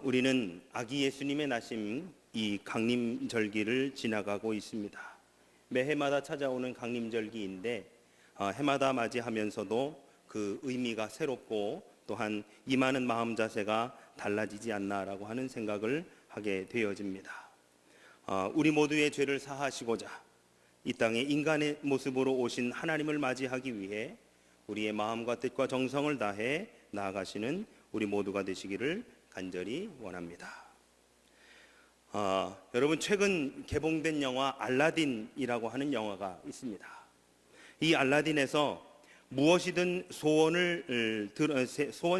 우리는 아기 예수님의 나심 이 강림절기를 지나가고 있습니다. 매해마다 찾아오는 강림절기인데 해마다 맞이하면서도 그 의미가 새롭고 또한 임하는 마음 자세가 달라지지 않나라고 하는 생각을 하게 되어집니다. 우리 모두의 죄를 사하시고자 이 땅에 인간의 모습으로 오신 하나님을 맞이하기 위해 우리의 마음과 뜻과 정성을 다해 나아가시는 우리 모두가 되시기를 간절히 원합니다. 여러분, 최근 개봉된 영화 알라딘이라고 하는 영화가 있습니다. 이 알라딘에서 무엇이든 소원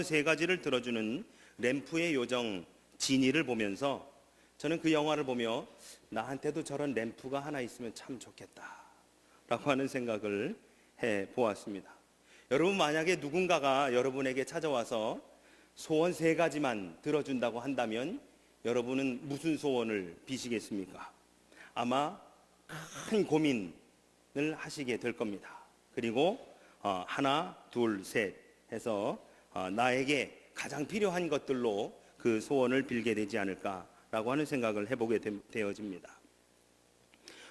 세 가지를 들어주는 램프의 요정 지니를 보면서 저는 그 영화를 보며 나한테도 저런 램프가 하나 있으면 참 좋겠다 라고 하는 생각을 해 보았습니다. 여러분, 만약에 누군가가 여러분에게 찾아와서 소원 세 가지만 들어준다고 한다면 여러분은 무슨 소원을 비시겠습니까? 아마 큰 고민을 하시게 될 겁니다. 그리고 하나, 둘, 셋 해서 나에게 가장 필요한 것들로 그 소원을 빌게 되지 않을까라고 하는 생각을 해보게 되어집니다.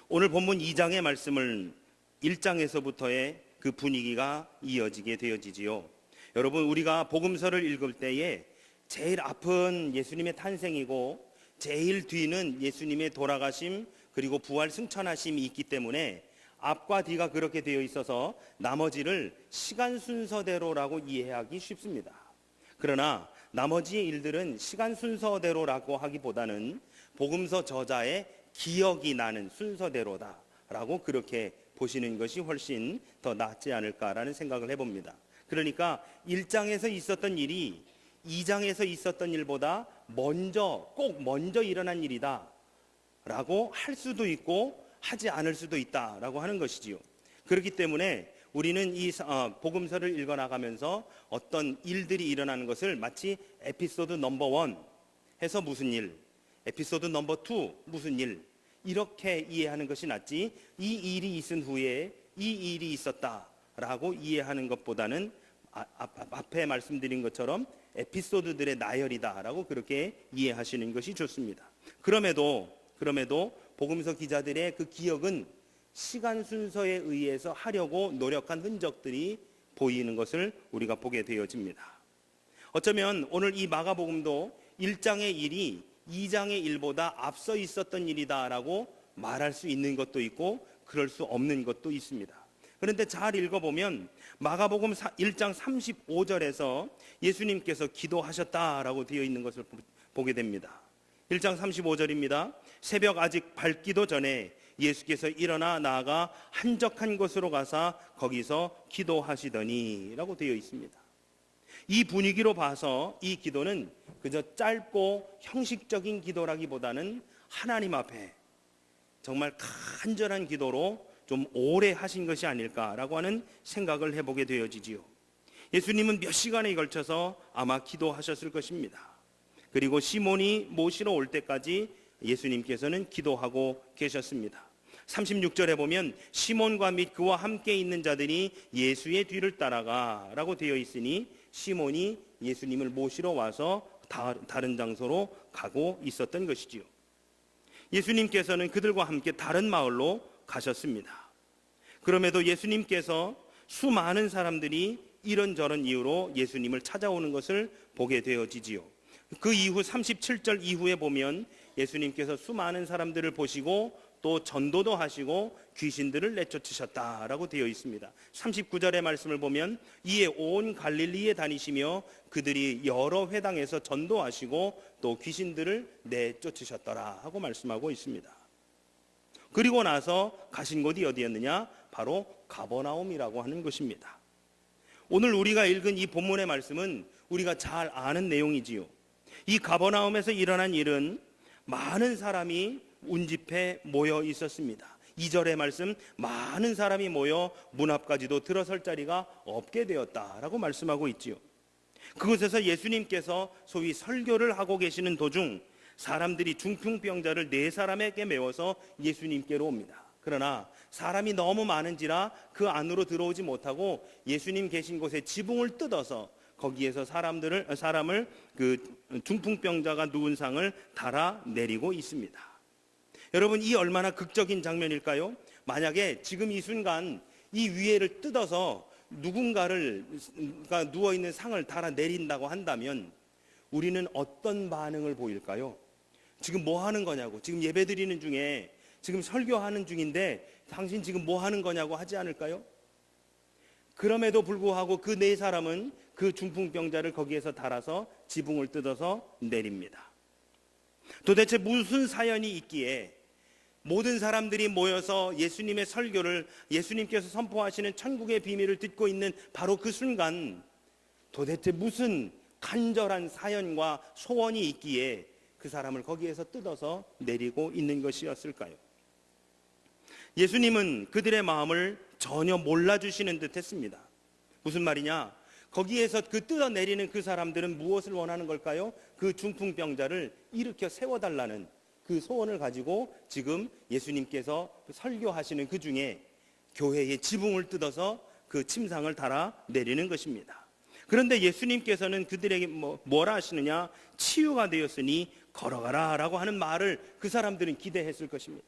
오늘 본문 2장의 말씀을 1장에서부터의 그 분위기가 이어지게 되어지지요. 여러분, 우리가 복음서를 읽을 때에 제일 앞은 예수님의 탄생이고 제일 뒤는 예수님의 돌아가심 그리고 부활 승천하심이 있기 때문에 앞과 뒤가 그렇게 되어 있어서 나머지를 시간 순서대로라고 이해하기 쉽습니다. 그러나 나머지의 일들은 시간 순서대로라고 하기보다는 복음서 저자의 기억이 나는 순서대로다라고 그렇게 보시는 것이 훨씬 더 낫지 않을까라는 생각을 해봅니다. 그러니까 1장에서 있었던 일이 2장에서 있었던 일보다 꼭 먼저 일어난 일이다 라고 할 수도 있고 하지 않을 수도 있다 라고 하는 것이지요. 그렇기 때문에 우리는 이 복음서를 읽어나가면서 어떤 일들이 일어나는 것을 마치 에피소드 넘버 1 해서 무슨 일, 에피소드 넘버 2 무슨 일 이렇게 이해하는 것이 낫지 이 일이 있은 후에 이 일이 있었다 라고 이해하는 것보다는 앞에 말씀드린 것처럼 에피소드들의 나열이다 라고 그렇게 이해하시는 것이 좋습니다. 그럼에도 복음서 기자들의 그 기억은 시간 순서에 의해서 하려고 노력한 흔적들이 보이는 것을 우리가 보게 되어집니다. 어쩌면 오늘 이 마가복음도 1장의 일이 2장의 일보다 앞서 있었던 일이다 라고 말할 수 있는 것도 있고 그럴 수 없는 것도 있습니다. 그런데 잘 읽어보면 마가복음 1장 35절에서 예수님께서 기도하셨다라고 되어 있는 것을 보게 됩니다. 1장 35절입니다. 새벽 아직 밝기도 전에 예수께서 일어나 나아가 한적한 곳으로 가사 거기서 기도하시더니 라고 되어 있습니다. 이 분위기로 봐서 이 기도는 그저 짧고 형식적인 기도라기보다는 하나님 앞에 정말 간절한 기도로 좀 오래 하신 것이 아닐까라고 하는 생각을 해보게 되어지지요. 예수님은 몇 시간에 걸쳐서 아마 기도하셨을 것입니다. 그리고 시몬이 모시러 올 때까지 예수님께서는 기도하고 계셨습니다. 36절에 보면 시몬과 및 그와 함께 있는 자들이 예수의 뒤를 따라가 라고 되어 있으니 시몬이 예수님을 모시러 와서 다른 장소로 가고 있었던 것이지요. 예수님께서는 그들과 함께 다른 마을로 가셨습니다. 그럼에도 예수님께서 수많은 사람들이 이런저런 이유로 예수님을 찾아오는 것을 보게 되어지지요. 그 이후 37절 이후에 보면 예수님께서 수많은 사람들을 보시고 또 전도도 하시고 귀신들을 내쫓으셨다라고 되어 있습니다. 39절의 말씀을 보면 이에 온 갈릴리에 다니시며 그들이 여러 회당에서 전도하시고 또 귀신들을 내쫓으셨더라 하고 말씀하고 있습니다. 그리고 나서 가신 곳이 어디였느냐? 바로 가버나움이라고 하는 것입니다. 오늘 우리가 읽은 이 본문의 말씀은 우리가 잘 아는 내용이지요. 이 가버나움에서 일어난 일은 많은 사람이 운집해 모여 있었습니다. 2절의 말씀, 많은 사람이 모여 문 앞까지도 들어설 자리가 없게 되었다라고 말씀하고 있지요. 그곳에서 예수님께서 소위 설교를 하고 계시는 도중 사람들이 중풍병자를 4사람에게 메워서 예수님께로 옵니다. 그러나 사람이 너무 많은지라 그 안으로 들어오지 못하고 예수님 계신 곳에 지붕을 뜯어서 거기에서 사람을 그 중풍병자가 누운 상을 달아 내리고 있습니다. 여러분, 이 얼마나 극적인 장면일까요? 만약에 지금 이 순간 이 위에를 뜯어서 누군가가 누워있는 상을 달아 내린다고 한다면 우리는 어떤 반응을 보일까요? 지금 뭐 하는 거냐고, 지금 예배 드리는 중에, 지금 설교하는 중인데 당신 지금 뭐 하는 거냐고 하지 않을까요? 그럼에도 불구하고 그 네 사람은 그 중풍병자를 거기에서 달아서 지붕을 뜯어서 내립니다. 도대체 무슨 사연이 있기에 모든 사람들이 모여서 예수님의 설교를, 예수님께서 선포하시는 천국의 비밀을 듣고 있는 바로 그 순간 도대체 무슨 간절한 사연과 소원이 있기에 그 사람을 거기에서 뜯어서 내리고 있는 것이었을까요? 예수님은 그들의 마음을 전혀 몰라주시는 듯 했습니다. 무슨 말이냐? 거기에서 그 뜯어내리는 그 사람들은 무엇을 원하는 걸까요? 그 중풍병자를 일으켜 세워달라는 그 소원을 가지고 지금 예수님께서 설교하시는 그 중에 교회의 지붕을 뜯어서 그 침상을 달아 내리는 것입니다. 그런데 예수님께서는 그들에게 뭐라 하시느냐? 치유가 되었으니 걸어가라 라고 하는 말을 그 사람들은 기대했을 것입니다.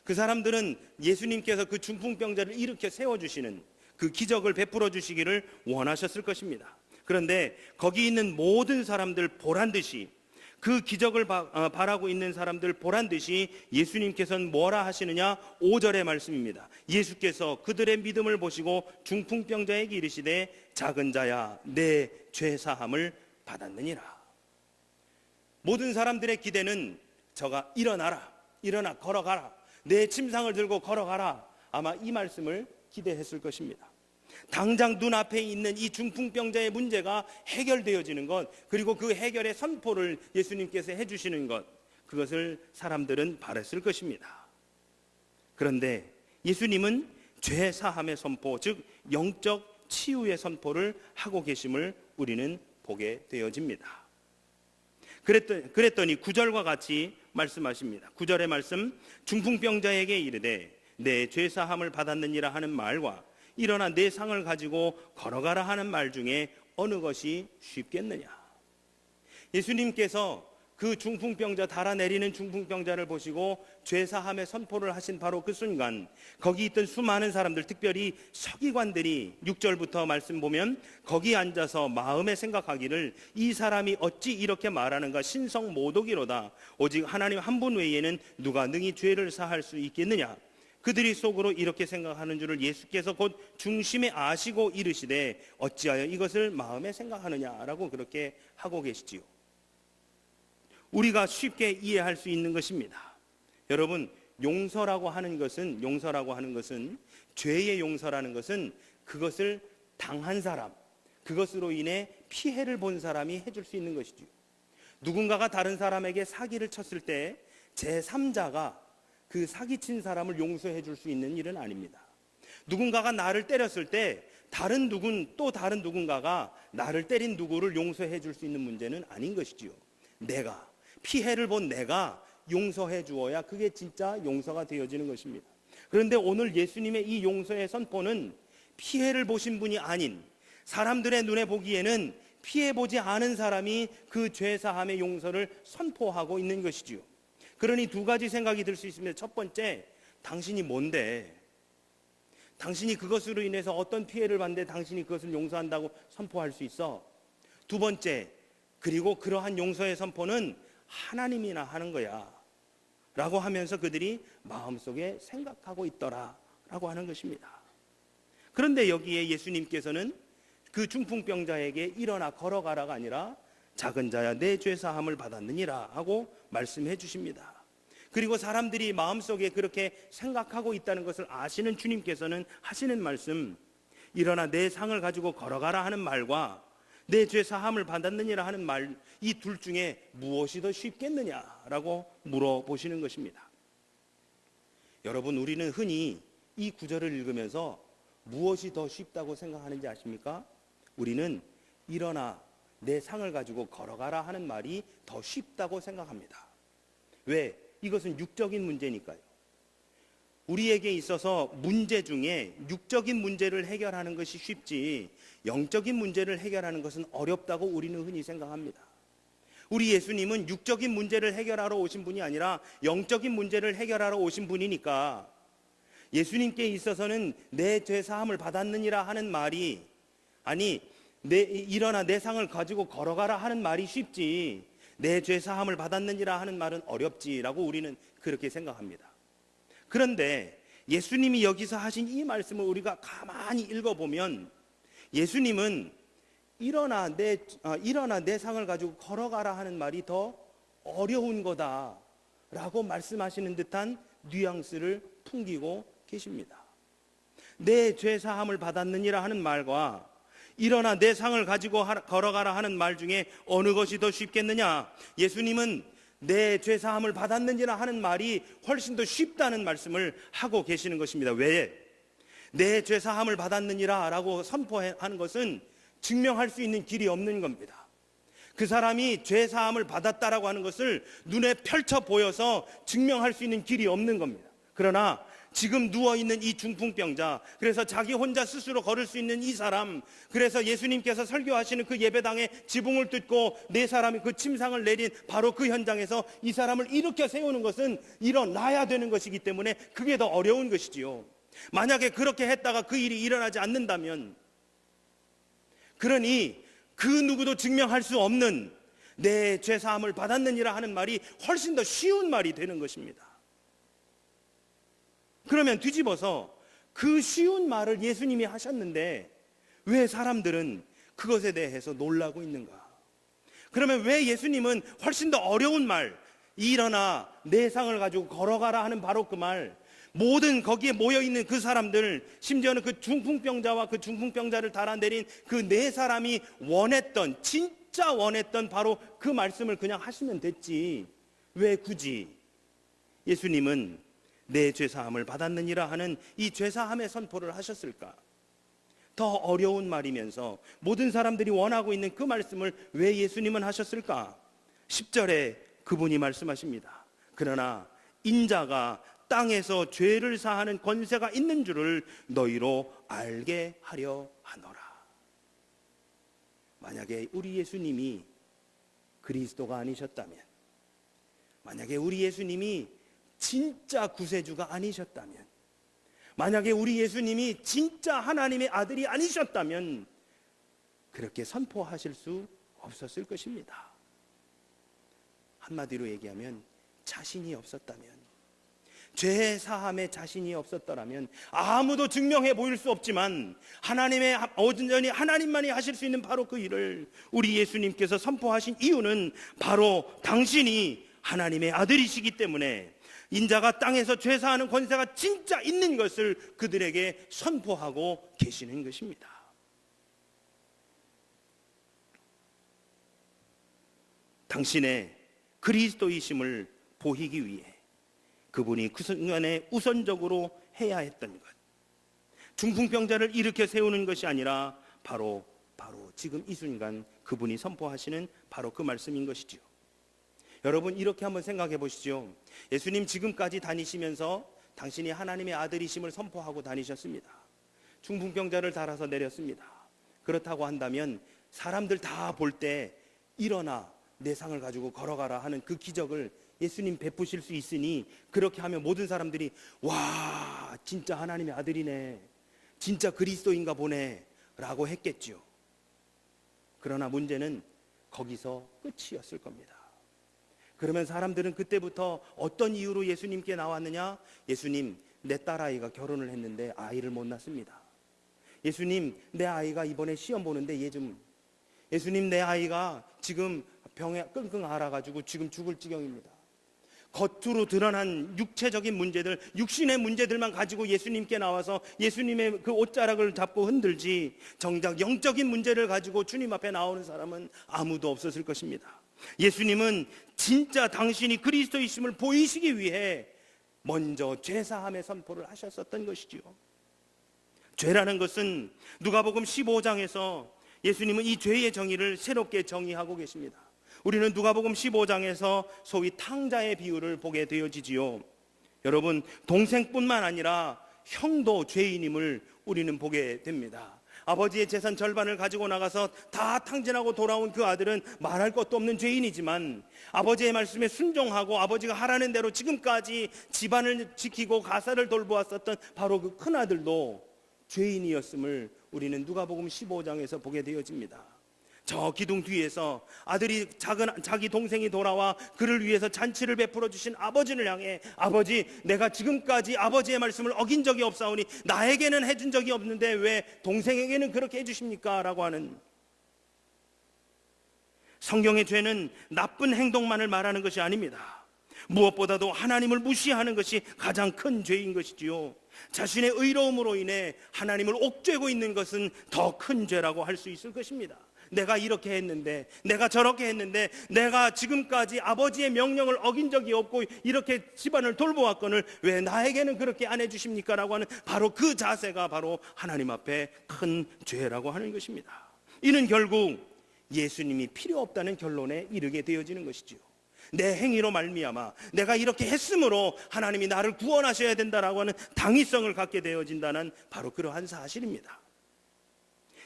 그 사람들은 예수님께서 그 중풍병자를 일으켜 세워주시는 그 기적을 베풀어 주시기를 원하셨을 것입니다. 그런데 거기 있는 모든 사람들 보란듯이, 그 기적을 바라고 있는 사람들 보란듯이 예수님께서는 뭐라 하시느냐? 5절의 말씀입니다. 예수께서 그들의 믿음을 보시고 중풍병자에게 이르시되 작은 자야 내 죄 사함을 받았느니라. 모든 사람들의 기대는 저가 일어나 걸어가라, 내 침상을 들고 걸어가라, 아마 이 말씀을 기대했을 것입니다. 당장 눈앞에 있는 이 중풍병자의 문제가 해결되어지는 것, 그리고 그 해결의 선포를 예수님께서 해주시는 것, 그것을 사람들은 바랬을 것입니다. 그런데 예수님은 죄 사함의 선포, 즉 영적 치유의 선포를 하고 계심을 우리는 보게 되어집니다. 그랬더니 9절과 같이 말씀하십니다. 9절의 말씀, 중풍병자에게 이르되 내 죄 사함을 받았느니라 하는 말과 일어나 내 상을 가지고 걸어가라 하는 말 중에 어느 것이 쉽겠느냐? 예수님께서 그 중풍병자, 달아내리는 중풍병자를 보시고 죄사함의 선포를 하신 바로 그 순간 거기 있던 수많은 사람들, 특별히 서기관들이 6절부터 말씀 보면 거기 앉아서 마음에 생각하기를 이 사람이 어찌 이렇게 말하는가? 신성모독이로다. 오직 하나님 한 분 외에는 누가 능히 죄를 사할 수 있겠느냐? 그들이 속으로 이렇게 생각하는 줄을 예수께서 곧 중심에 아시고 이르시되 어찌하여 이것을 마음에 생각하느냐라고 그렇게 하고 계시지요. 우리가 쉽게 이해할 수 있는 것입니다. 여러분, 용서라고 하는 것은 죄의 용서라는 것은 그것을 당한 사람, 그것으로 인해 피해를 본 사람이 해줄 수 있는 것이지요. 누군가가 다른 사람에게 사기를 쳤을 때 제3자가 그 사기친 사람을 용서해 줄 수 있는 일은 아닙니다. 누군가가 나를 때렸을 때 다른 누군가가 나를 때린 누구를 용서해 줄 수 있는 문제는 아닌 것이지요. 내가 피해를 본 내가 용서해 주어야 그게 진짜 용서가 되어지는 것입니다. 그런데 오늘 예수님의 이 용서의 선포는 피해를 보신 분이 아닌, 사람들의 눈에 보기에는 피해 보지 않은 사람이 그 죄사함의 용서를 선포하고 있는 것이지요. 그러니 두 가지 생각이 들 수 있습니다. 첫 번째, 당신이 뭔데? 당신이 그것으로 인해서 어떤 피해를 받는데 당신이 그것을 용서한다고 선포할 수 있어? 두 번째, 그리고 그러한 용서의 선포는 하나님이나 하는 거야 라고 하면서 그들이 마음속에 생각하고 있더라 라고 하는 것입니다. 그런데 여기에 예수님께서는 그 중풍병자에게 일어나 걸어가라가 아니라 작은 자야 내 죄사함을 받았느니라 하고 말씀해 주십니다. 그리고 사람들이 마음속에 그렇게 생각하고 있다는 것을 아시는 주님께서는 하시는 말씀, 일어나 내 상을 가지고 걸어가라 하는 말과 내 죄사함을 받았느니라 하는 말, 이 둘 중에 무엇이 더 쉽겠느냐라고 물어보시는 것입니다. 여러분, 우리는 흔히 이 구절을 읽으면서 무엇이 더 쉽다고 생각하는지 아십니까? 우리는 일어나 내 상을 가지고 걸어가라 하는 말이 더 쉽다고 생각합니다. 왜? 이것은 육적인 문제니까요. 우리에게 있어서 문제 중에 육적인 문제를 해결하는 것이 쉽지 영적인 문제를 해결하는 것은 어렵다고 우리는 흔히 생각합니다. 우리 예수님은 육적인 문제를 해결하러 오신 분이 아니라 영적인 문제를 해결하러 오신 분이니까 예수님께 있어서는 내 죄 사함을 받았느니라 하는 말이 아니 일어나 내 상을 가지고 걸어가라 하는 말이 쉽지 내 죄 사함을 받았느니라 하는 말은 어렵지라고 우리는 그렇게 생각합니다. 그런데 예수님이 여기서 하신 이 말씀을 우리가 가만히 읽어보면 예수님은 일어나 내 상을 가지고 걸어가라 하는 말이 더 어려운 거다라고 말씀하시는 듯한 뉘앙스를 풍기고 계십니다. 내 죄 사함을 받았느니라 하는 말과 일어나 내 상을 가지고 걸어가라 하는 말 중에 어느 것이 더 쉽겠느냐? 예수님은 내 죄 사함을 받았느니라 하는 말이 훨씬 더 쉽다는 말씀을 하고 계시는 것입니다. 왜? 내 죄 사함을 받았느니라 라고 선포하는 것은 증명할 수 있는 길이 없는 겁니다. 그 사람이 죄 사함을 받았다라고 하는 것을 눈에 펼쳐 보여서 증명할 수 있는 길이 없는 겁니다. 그러나 지금 누워있는 이 중풍병자, 그래서 자기 혼자 스스로 걸을 수 있는 이 사람, 그래서 예수님께서 설교하시는 그 예배당에 지붕을 뜯고 네 사람이 그 침상을 내린 바로 그 현장에서 이 사람을 일으켜 세우는 것은 일어나야 되는 것이기 때문에 그게 더 어려운 것이지요. 만약에 그렇게 했다가 그 일이 일어나지 않는다면, 그러니 그 누구도 증명할 수 없는 내 죄사함을 받았느니라 하는 말이 훨씬 더 쉬운 말이 되는 것입니다. 그러면 뒤집어서 그 쉬운 말을 예수님이 하셨는데 왜 사람들은 그것에 대해서 놀라고 있는가? 그러면 왜 예수님은 훨씬 더 어려운 말, 일어나 내 상을 가지고 걸어가라 하는 바로 그 말, 모든 거기에 모여있는 그 사람들, 심지어는 그 중풍병자와 그 중풍병자를 달아내린 그 네 사람이 원했던, 진짜 원했던 바로 그 말씀을 그냥 하시면 됐지, 왜 굳이 예수님은 내 죄사함을 받았느니라 하는 이 죄사함의 선포를 하셨을까? 더 어려운 말이면서 모든 사람들이 원하고 있는 그 말씀을 왜 예수님은 하셨을까? 10절에 그분이 말씀하십니다. 그러나 인자가 땅에서 죄를 사하는 권세가 있는 줄을 너희로 알게 하려 하노라. 만약에 우리 예수님이 그리스도가 아니셨다면, 만약에 우리 예수님이 진짜 구세주가 아니셨다면, 만약에 우리 예수님이 진짜 하나님의 아들이 아니셨다면 그렇게 선포하실 수 없었을 것입니다. 한마디로 얘기하면 자신이 없었다면, 죄 사함에 자신이 없었더라면, 아무도 증명해 보일 수 없지만 하나님의 온전히 하나님만이 하실 수 있는 바로 그 일을 우리 예수님께서 선포하신 이유는 바로 당신이 하나님의 아들이시기 때문에 인자가 땅에서 죄 사하는 권세가 진짜 있는 것을 그들에게 선포하고 계시는 것입니다. 당신의 그리스도이심을 보이기 위해 그분이 그 순간에 우선적으로 해야 했던 것, 중풍병자를 일으켜 세우는 것이 아니라 바로 지금 이 순간 그분이 선포하시는 바로 그 말씀인 것이죠. 여러분, 이렇게 한번 생각해 보시죠. 예수님 지금까지 다니시면서 당신이 하나님의 아들이심을 선포하고 다니셨습니다. 중풍병자를 달아서 내렸습니다. 그렇다고 한다면 사람들 다 볼 때 일어나 내 상을 가지고 걸어가라 하는 그 기적을 예수님 베푸실 수 있으니, 그렇게 하면 모든 사람들이 와, 진짜 하나님의 아들이네, 진짜 그리스도인가 보네 라고 했겠죠. 그러나 문제는 거기서 끝이었을 겁니다. 그러면 사람들은 그때부터 어떤 이유로 예수님께 나왔느냐? 예수님, 내 딸아이가 결혼을 했는데 아이를 못 낳습니다. 예수님, 내 아이가 이번에 시험 보는데 예수님, 내 아이가 지금 병에 끙끙 앓아가지고 지금 죽을 지경입니다. 겉으로 드러난 육체적인 문제들, 육신의 문제들만 가지고 예수님께 나와서 예수님의 그 옷자락을 잡고 흔들지, 정작 영적인 문제를 가지고 주님 앞에 나오는 사람은 아무도 없었을 것입니다. 예수님은 진짜 당신이 그리스도이심을 보이시기 위해 먼저 죄사함의 선포를 하셨었던 것이지요. 죄라는 것은 누가복음 15장에서 예수님은 이 죄의 정의를 새롭게 정의하고 계십니다. 우리는 누가복음 15장에서 소위 탕자의 비유를 보게 되어지지요. 여러분, 동생뿐만 아니라 형도 죄인임을 우리는 보게 됩니다. 아버지의 재산 절반을 가지고 나가서 다 탕진하고 돌아온 그 아들은 말할 것도 없는 죄인이지만, 아버지의 말씀에 순종하고 아버지가 하라는 대로 지금까지 집안을 지키고 가사를 돌보았었던 바로 그 큰아들도 죄인이었음을 우리는 누가복음 15장에서 보게 되어집니다. 저 기둥 뒤에서 아들이 자기 동생이 돌아와 그를 위해서 잔치를 베풀어 주신 아버지를 향해, 아버지, 내가 지금까지 아버지의 말씀을 어긴 적이 없사오니 나에게는 해준 적이 없는데 왜 동생에게는 그렇게 해주십니까? 라고 하는, 성경의 죄는 나쁜 행동만을 말하는 것이 아닙니다. 무엇보다도 하나님을 무시하는 것이 가장 큰 죄인 것이지요. 자신의 의로움으로 인해 하나님을 옥죄고 있는 것은 더 큰 죄라고 할 수 있을 것입니다. 내가 이렇게 했는데, 내가 저렇게 했는데, 내가 지금까지 아버지의 명령을 어긴 적이 없고 이렇게 집안을 돌보았거늘 왜 나에게는 그렇게 안 해주십니까? 라고 하는 바로 그 자세가 바로 하나님 앞에 큰 죄라고 하는 것입니다. 이는 결국 예수님이 필요 없다는 결론에 이르게 되어지는 것이지요. 내 행위로 말미암아 내가 이렇게 했으므로 하나님이 나를 구원하셔야 된다라고 하는 당위성을 갖게 되어진다는 바로 그러한 사실입니다.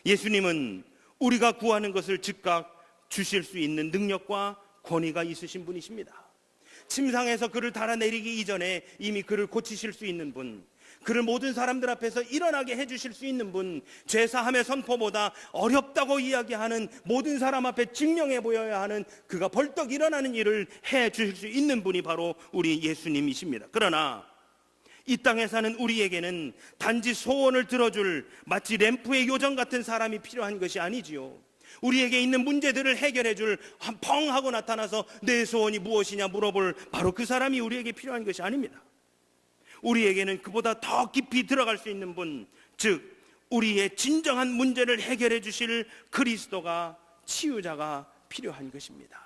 예수님은 우리가 구하는 것을 즉각 주실 수 있는 능력과 권위가 있으신 분이십니다. 침상에서 그를 달아내리기 이전에 이미 그를 고치실 수 있는 분, 그를 모든 사람들 앞에서 일어나게 해주실 수 있는 분, 죄사함의 선포보다 어렵다고 이야기하는, 모든 사람 앞에 증명해 보여야 하는, 그가 벌떡 일어나는 일을 해주실 수 있는 분이 바로 우리 예수님이십니다. 그러나 이 땅에 사는 우리에게는 단지 소원을 들어줄 마치 램프의 요정 같은 사람이 필요한 것이 아니지요. 우리에게 있는 문제들을 해결해 줄 펑 하고 나타나서 내 소원이 무엇이냐 물어볼 바로 그 사람이 우리에게 필요한 것이 아닙니다. 우리에게는 그보다 더 깊이 들어갈 수 있는 분, 즉 우리의 진정한 문제를 해결해 주실 그리스도가, 치유자가 필요한 것입니다.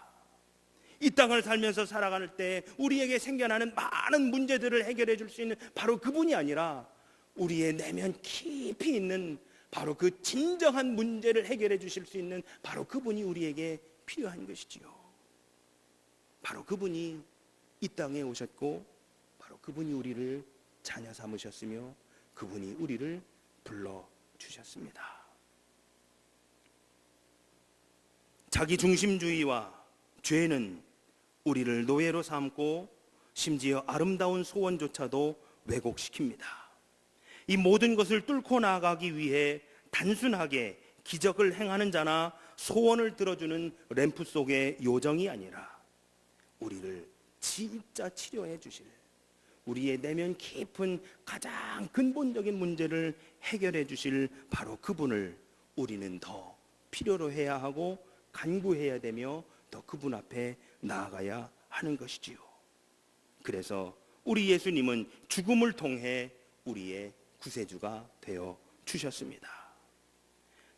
이 땅을 살면서 살아갈 때 우리에게 생겨나는 많은 문제들을 해결해 줄 수 있는 바로 그분이 아니라, 우리의 내면 깊이 있는 바로 그 진정한 문제를 해결해 주실 수 있는 바로 그분이 우리에게 필요한 것이지요. 바로 그분이 이 땅에 오셨고, 바로 그분이 우리를 자녀 삼으셨으며, 그분이 우리를 불러주셨습니다. 자기중심주의와 죄는 우리를 노예로 삼고 심지어 아름다운 소원조차도 왜곡시킵니다. 이 모든 것을 뚫고 나아가기 위해 단순하게 기적을 행하는 자나 소원을 들어주는 램프 속의 요정이 아니라, 우리를 진짜 치료해 주실, 우리의 내면 깊은 가장 근본적인 문제를 해결해 주실 바로 그분을 우리는 더 필요로 해야 하고 간구해야 되며 더 그분 앞에 나아가야 하는 것이지요. 그래서 우리 예수님은 죽음을 통해 우리의 구세주가 되어 주셨습니다.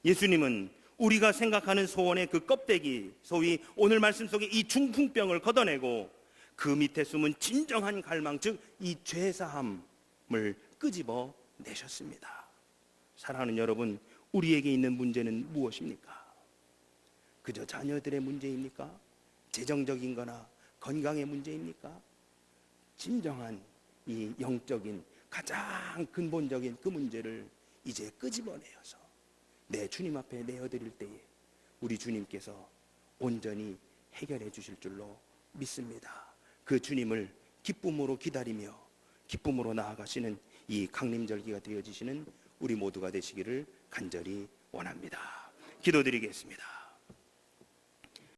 예수님은 우리가 생각하는 소원의 그 껍데기, 소위 오늘 말씀 속에 이 중풍병을 걷어내고 그 밑에 숨은 진정한 갈망, 즉 이 죄사함을 끄집어 내셨습니다. 사랑하는 여러분, 우리에게 있는 문제는 무엇입니까? 그저 자녀들의 문제입니까? 재정적인 거나 건강의 문제입니까? 진정한 이 영적인 가장 근본적인 그 문제를 이제 끄집어내어서 내 주님 앞에 내어드릴 때에 우리 주님께서 온전히 해결해 주실 줄로 믿습니다. 그 주님을 기쁨으로 기다리며 기쁨으로 나아가시는 이 강림절기가 되어지시는 우리 모두가 되시기를 간절히 원합니다. 기도드리겠습니다.